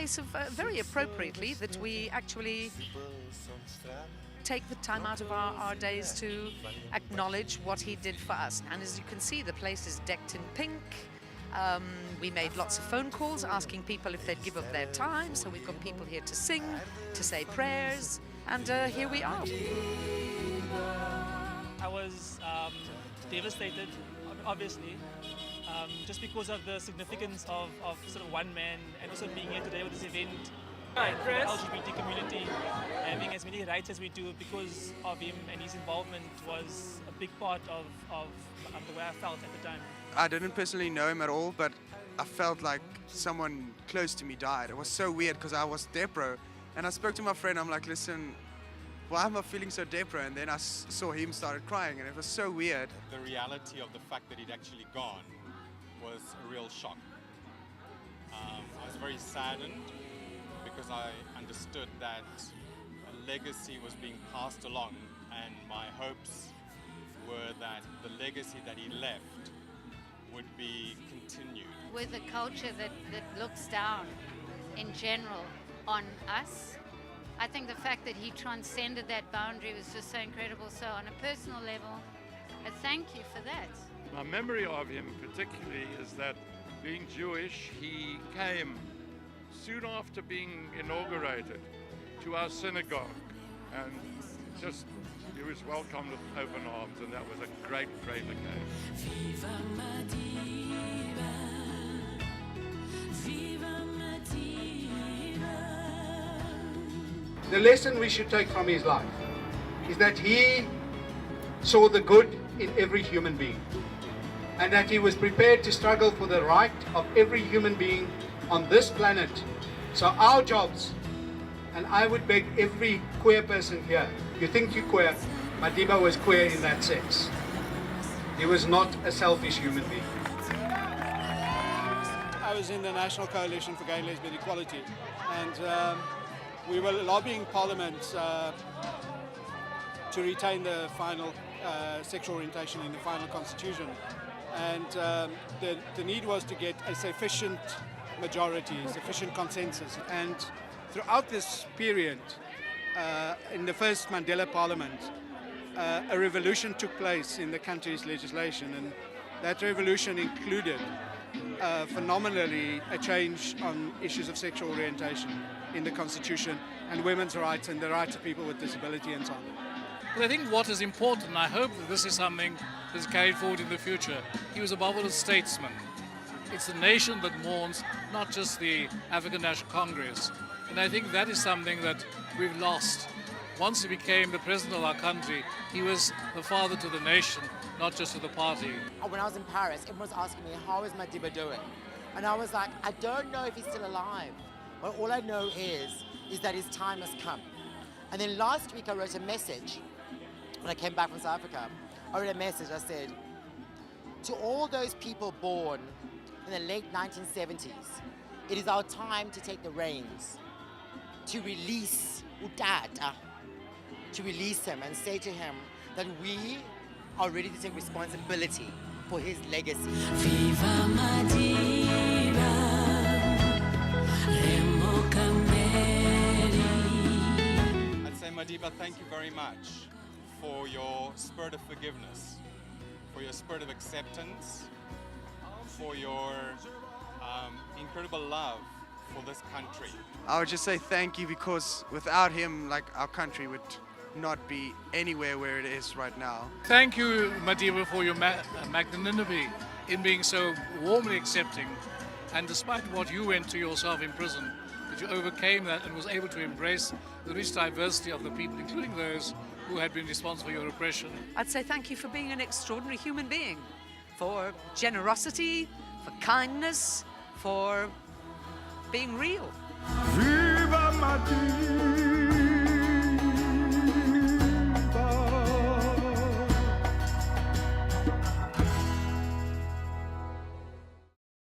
case of, very appropriately, that we actually take the time out of our days to acknowledge what he did for us. And as you can see, the place is decked in pink. We made lots of phone calls asking people if they'd give up their time. So we've got people here to sing, to say prayers, and here we are. I was devastated, obviously, just because of the significance of sort of one man, and also being here today with this event for the LGBT community, having as many rights as we do because of him, and his involvement was a big part of the way I felt at the time. I didn't personally know him at all, but I felt like someone close to me died. It was so weird because I was depro, and I spoke to my friend. I'm like, listen, why am I feeling so depro? And then I saw him started crying, and it was so weird. The reality of the fact that he'd actually gone was a real shock. I was very saddened because I understood that a legacy was being passed along, and my hopes were that the legacy that he left would be continued. With a culture that looks down in general on us, I think the fact that he transcended that boundary was just so incredible. So on a personal level, a thank you for that. My memory of him particularly is that being Jewish, he came soon after being inaugurated to our synagogue, and just he was welcomed with open arms, and that was a great, great occasion. Viva MADIBA, Viva MADIBA. The lesson we should take from his life is that he saw the good in every human being, and that he was prepared to struggle for the right of every human being on this planet. So our jobs, and I would beg every queer person here, you think you're queer, MADIBA was queer in that sense. He was not a selfish human being. I was in the National Coalition for Gay and Lesbian Equality, and we were lobbying Parliament to retain the final sexual orientation in the final constitution. And the need was to get a sufficient majority, sufficient consensus. And throughout this period, in the first Mandela Parliament, a revolution took place in the country's legislation, and that revolution included phenomenally a change on issues of sexual orientation in the Constitution, and women's rights and the rights of people with disability and so on. But I think what is important, and I hope that this is something that is carried forward in the future, he was above all a statesman. It's the nation that mourns, not just the African National Congress. And I think that is something that we've lost. Once he became the president of our country, he was the father to the nation, not just to the party. When I was in Paris, everyone was asking me, how is MADIBA doing? And I was like, I don't know if he's still alive. But all I know is that his time has come. And then last week I wrote a message. When I came back from South Africa, I wrote a message. I said, to all those people born in the late 1970s, it is our time to take the reins, to release Utata, to release him and say to him that we are ready to take responsibility for his legacy. Viva MADIBA, Remo Kameri. I'd say, MADIBA, thank you very much for your spirit of forgiveness, for your spirit of acceptance, for your incredible love for this country. I would just say thank you, because without him, like, our country would not be anywhere where it is right now. Thank you, MADIBA, for your magnanimity in being so warmly accepting. And despite what you went to yourself in prison, that you overcame that and was able to embrace the rich diversity of the people, including those who had been responsible for your oppression. I'd say thank you for being an extraordinary human being, for generosity, for kindness, for being real. Viva MADIBA.